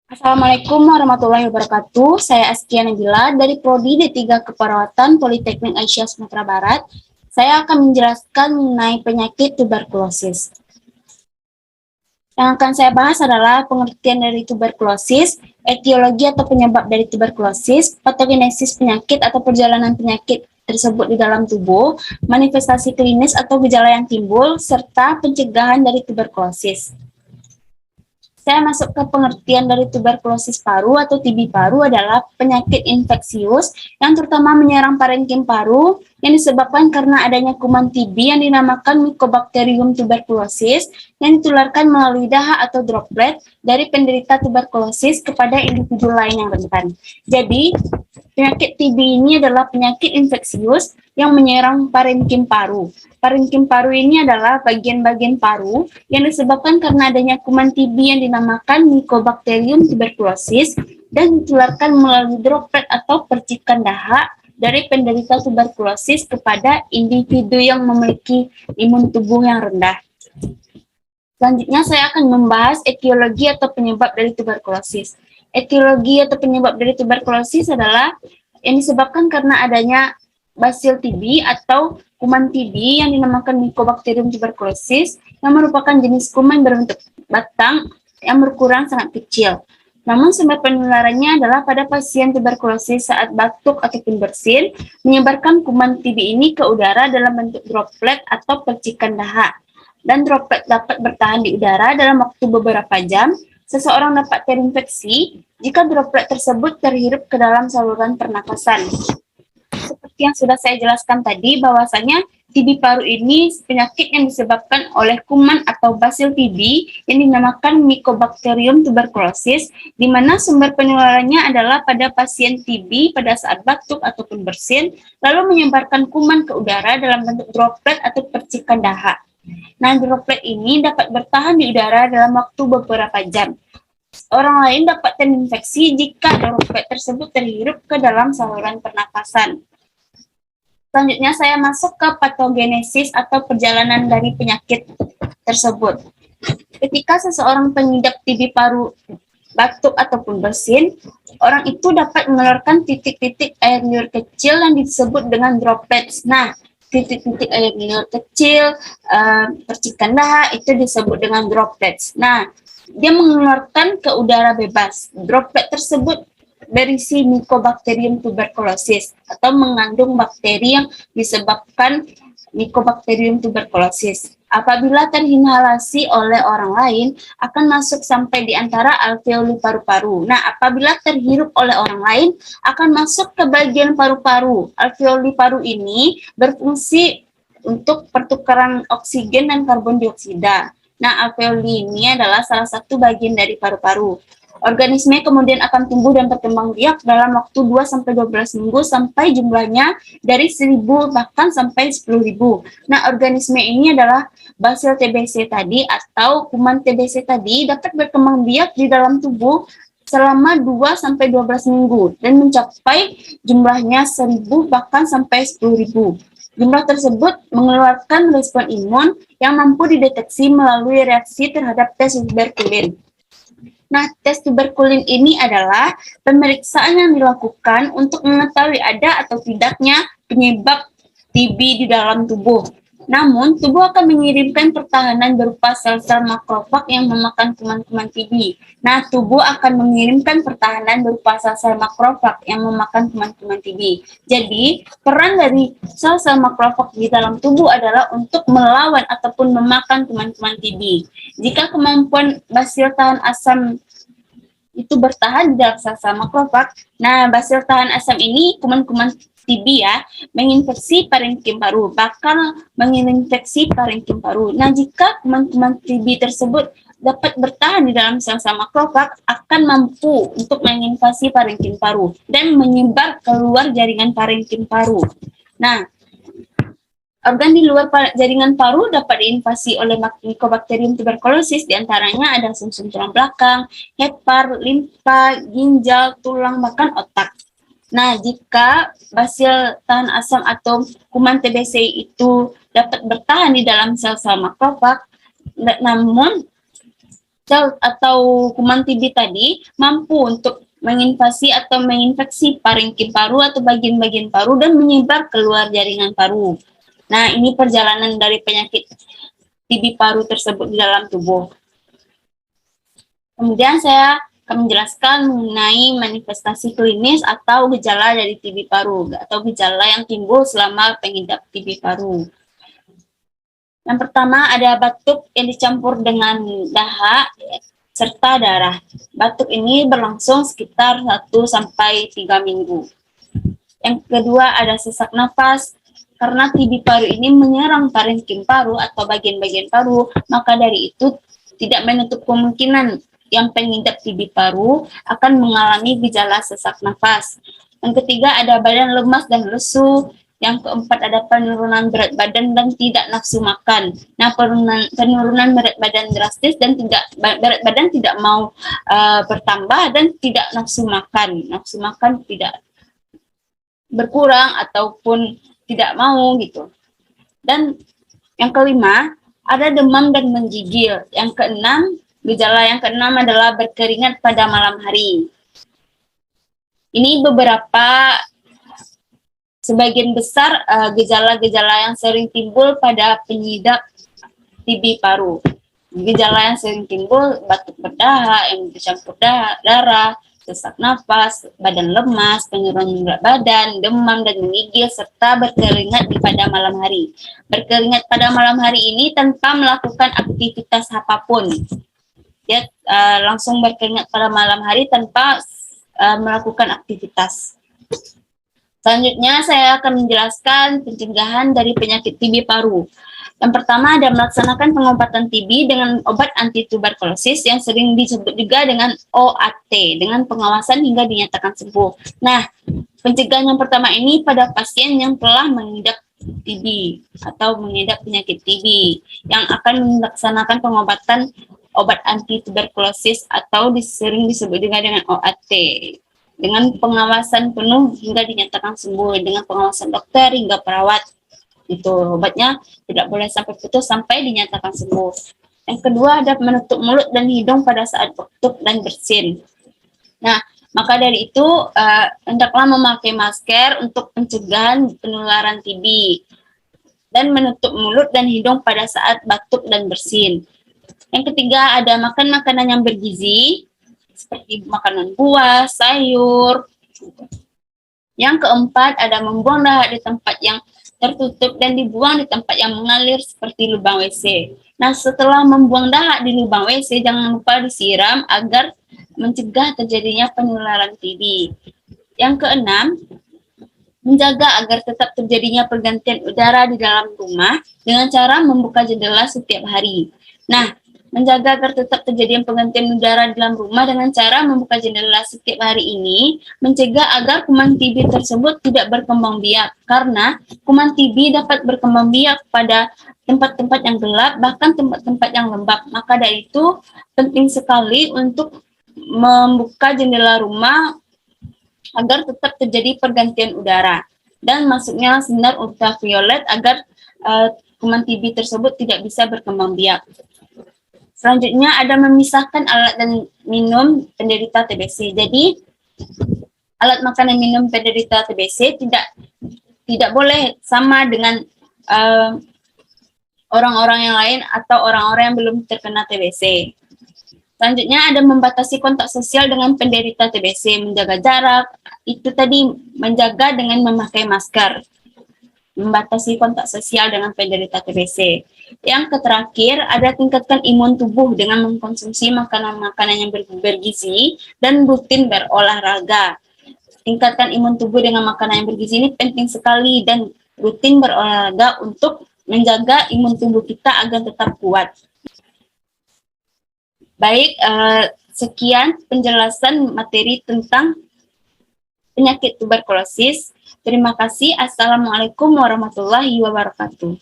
Assalamualaikum warahmatullahi wabarakatuh. Saya Askia Nabila dari Prodi D3 Keperawatan Politeknik Aisyah Sumatera Barat. Saya akan menjelaskan mengenai penyakit tuberkulosis. Yang akan saya bahas adalah pengertian dari tuberkulosis, etiologi atau penyebab dari tuberkulosis, patogenesis penyakit atau perjalanan penyakit tersebut di dalam tubuh, manifestasi klinis atau gejala yang timbul, serta pencegahan dari tuberkulosis. Saya masuk ke pengertian dari tuberkulosis paru atau TB paru adalah penyakit infeksius yang terutama menyerang parenkim paru yang disebabkan karena adanya kuman TB yang dinamakan Mycobacterium tuberculosis yang ditularkan melalui dahak atau droplet dari penderita tuberkulosis kepada individu lain yang rentan. Jadi, penyakit TB ini adalah penyakit infeksius yang menyerang parenkim paru. Parenkim paru ini adalah bagian-bagian paru yang disebabkan karena adanya kuman TB yang dinamakan Mycobacterium tuberculosis dan ditularkan melalui droplet atau percikan dahak dari penderita tuberkulosis kepada individu yang memiliki imun tubuh yang rendah. Selanjutnya saya akan membahas etiologi atau penyebab dari tuberkulosis. Etiologi atau penyebab dari tuberkulosis adalah yang disebabkan karena adanya basil TB atau kuman TB yang dinamakan Mycobacterium tuberculosis yang merupakan jenis kuman berbentuk batang yang berkurang sangat kecil. Namun sumber penularannya adalah pada pasien tuberkulosis saat batuk ataupun bersin, menyebarkan kuman TB ini ke udara dalam bentuk droplet atau percikan dahak. Dan droplet dapat bertahan di udara dalam waktu beberapa jam. Seseorang dapat terinfeksi jika droplet tersebut terhirup ke dalam saluran pernapasan. Seperti yang sudah saya jelaskan tadi, bahwasanya TB paru ini penyakit yang disebabkan oleh kuman atau basil TB yang dinamakan Mycobacterium tuberculosis, di mana sumber penularannya adalah pada pasien TB pada saat batuk ataupun bersin, lalu menyebarkan kuman ke udara dalam bentuk droplet atau percikan dahak. Nah, droplet ini dapat bertahan di udara dalam waktu beberapa jam. Orang lain dapat terinfeksi jika droplet tersebut terhirup ke dalam saluran pernapasan. Selanjutnya saya masuk ke patogenesis atau perjalanan dari penyakit tersebut. Ketika seseorang pengidap TB paru batuk ataupun bersin, orang itu dapat mengeluarkan titik-titik air liur kecil yang disebut dengan droplets. Nah, titik-titik air liur kecil, percikan dahak itu disebut dengan droplets. Nah, dia mengeluarkan ke udara bebas. Droplet tersebut berisi Mycobacterium tuberculosis atau mengandung bakteri yang disebabkan Mycobacterium tuberculosis. Apabila terinhalasi oleh orang lain, akan masuk sampai di antara alveoli paru-paru. Nah, apabila terhirup oleh orang lain, akan masuk ke bagian paru-paru. Alveoli paru ini berfungsi untuk pertukaran oksigen dan karbon dioksida. Nah, alveoli ini adalah salah satu bagian dari paru-paru. Organisme kemudian akan tumbuh dan berkembang biak dalam waktu 2-12 minggu sampai jumlahnya dari 1.000 bahkan sampai 10.000. Nah, organisme ini adalah basil TBC tadi atau kuman TBC tadi dapat berkembang biak di dalam tubuh selama 2-12 minggu dan mencapai jumlahnya 1.000 bahkan sampai 10.000. Jumlah tersebut mengeluarkan respon imun yang mampu dideteksi melalui reaksi terhadap tes tuberkulin. Nah, tes tuberkulin ini adalah pemeriksaan yang dilakukan untuk mengetahui ada atau tidaknya penyebab TB di dalam tubuh. Namun, tubuh akan mengirimkan pertahanan berupa sel-sel makrofag yang memakan kuman-kuman TB. Nah, tubuh akan mengirimkan pertahanan berupa sel-sel makrofag yang memakan kuman-kuman TB. Jadi, peran dari sel-sel makrofag di dalam tubuh adalah untuk melawan ataupun memakan kuman-kuman TB. Jika kemampuan basil tahan asam itu bertahan di dalam sel-sel makrofag, nah basil tahan asam ini kuman-kuman TB ya, menginfeksi parenkim paru, bakal menginfeksi parenkim paru. Nah, jika kuman-kuman TB tersebut dapat bertahan di dalam sel-sel makrofag, akan mampu untuk menginvasi parenkim paru dan menyebar keluar jaringan parenkim paru. Nah, organ di luar jaringan paru dapat diinvasi oleh Mycobacterium tuberculosis, diantaranya ada sumsum tulang belakang, hepar, limfa, ginjal, tulang, bahkan otak. Nah, jika basil tahan asam atau kuman TBC itu dapat bertahan di dalam sel-sel makrofag, namun atau kuman TB tadi mampu untuk menginvasi atau menginfeksi parenkim paru atau bagian-bagian paru dan menyebar keluar jaringan paru. Nah, ini perjalanan dari penyakit TB paru tersebut di dalam tubuh. Kemudian saya akan menjelaskan mengenai manifestasi klinis atau gejala dari TB paru atau gejala yang timbul selama pengidap TB paru. Yang pertama ada batuk yang dicampur dengan dahak serta darah. Batuk ini berlangsung sekitar 1-3 minggu. Yang kedua ada sesak nafas. Karena TB paru ini menyerang parenkim paru atau bagian-bagian paru, maka dari itu tidak menutup kemungkinan yang pengidap TB paru akan mengalami gejala sesak nafas. Yang ketiga ada badan lemas dan lesu. Yang keempat ada penurunan berat badan dan tidak nafsu makan. Nah, penurunan berat badan drastis dan berat badan tidak mau bertambah dan tidak nafsu makan. Nafsu makan tidak berkurang ataupun tidak mau gitu. Dan yang kelima ada demam dan menggigil. Yang keenam, gejala yang keenam adalah berkeringat pada malam hari. Ini beberapa sebagian besar gejala-gejala yang sering timbul pada pengidap TB paru. Gejala yang sering timbul batuk berdahak yang dicampur darah, sesak nafas, badan lemas, penurunan berat badan, demam dan menggigil serta berkeringat pada malam hari. Berkeringat pada malam hari ini tanpa melakukan aktivitas apapun. Ya, langsung berkeringat pada malam hari tanpa melakukan aktivitas. Selanjutnya saya akan menjelaskan pencegahan dari penyakit TB paru. Yang pertama ada melaksanakan pengobatan TB dengan obat anti tuberkulosis yang sering disebut juga dengan OAT, dengan pengawasan hingga dinyatakan sembuh. Nah, pencegahan yang pertama ini pada pasien yang telah mengidap TB atau mengidap penyakit TB yang akan melaksanakan pengobatan obat anti tuberkulosis atau sering disebut juga dengan OAT. Dengan pengawasan penuh hingga dinyatakan sembuh, dengan pengawasan dokter hingga perawat. Itu obatnya tidak boleh sampai putus sampai dinyatakan sembuh. Yang kedua ada menutup mulut dan hidung pada saat batuk dan bersin. Nah, maka dari itu hendaklah memakai masker untuk pencegahan penularan TB dan menutup mulut dan hidung pada saat batuk dan bersin. Yang ketiga ada makan makanan yang bergizi, seperti makanan buah, sayur. Yang keempat ada membuang dahak di tempat yang tertutup dan dibuang di tempat yang mengalir seperti lubang WC. Nah, setelah membuang dahak di lubang WC, jangan lupa disiram agar mencegah terjadinya penularan TB. Yang keenam, menjaga agar tetap terjadinya pergantian udara di dalam rumah dengan cara membuka jendela setiap hari. Nah, menjaga agar tetap terjadi penggantian udara dalam rumah dengan cara membuka jendela setiap hari ini mencegah agar kuman TB tersebut tidak berkembang biak, karena kuman TB dapat berkembang biak pada tempat-tempat yang gelap bahkan tempat-tempat yang lembab. Maka dari itu penting sekali untuk membuka jendela rumah agar tetap terjadi pergantian udara dan masuknya sinar ultraviolet agar kuman TB tersebut tidak bisa berkembang biak. Selanjutnya ada memisahkan alat dan minum penderita TBC. Jadi alat makan dan minum penderita TBC tidak boleh sama dengan orang-orang yang lain atau orang-orang yang belum terkena TBC. Selanjutnya ada membatasi kontak sosial dengan penderita TBC, menjaga jarak. Itu tadi menjaga dengan memakai masker. Membatasi kontak sosial dengan penderita TBC. Yang terakhir, ada tingkatkan imun tubuh dengan mengkonsumsi makanan-makanan yang bergizi dan rutin berolahraga. Tingkatkan imun tubuh dengan makanan yang bergizi ini penting sekali dan rutin berolahraga untuk menjaga imun tubuh kita agar tetap kuat. Baik, sekian penjelasan materi tentang penyakit tuberkulosis. Terima kasih. Assalamualaikum warahmatullahi wabarakatuh.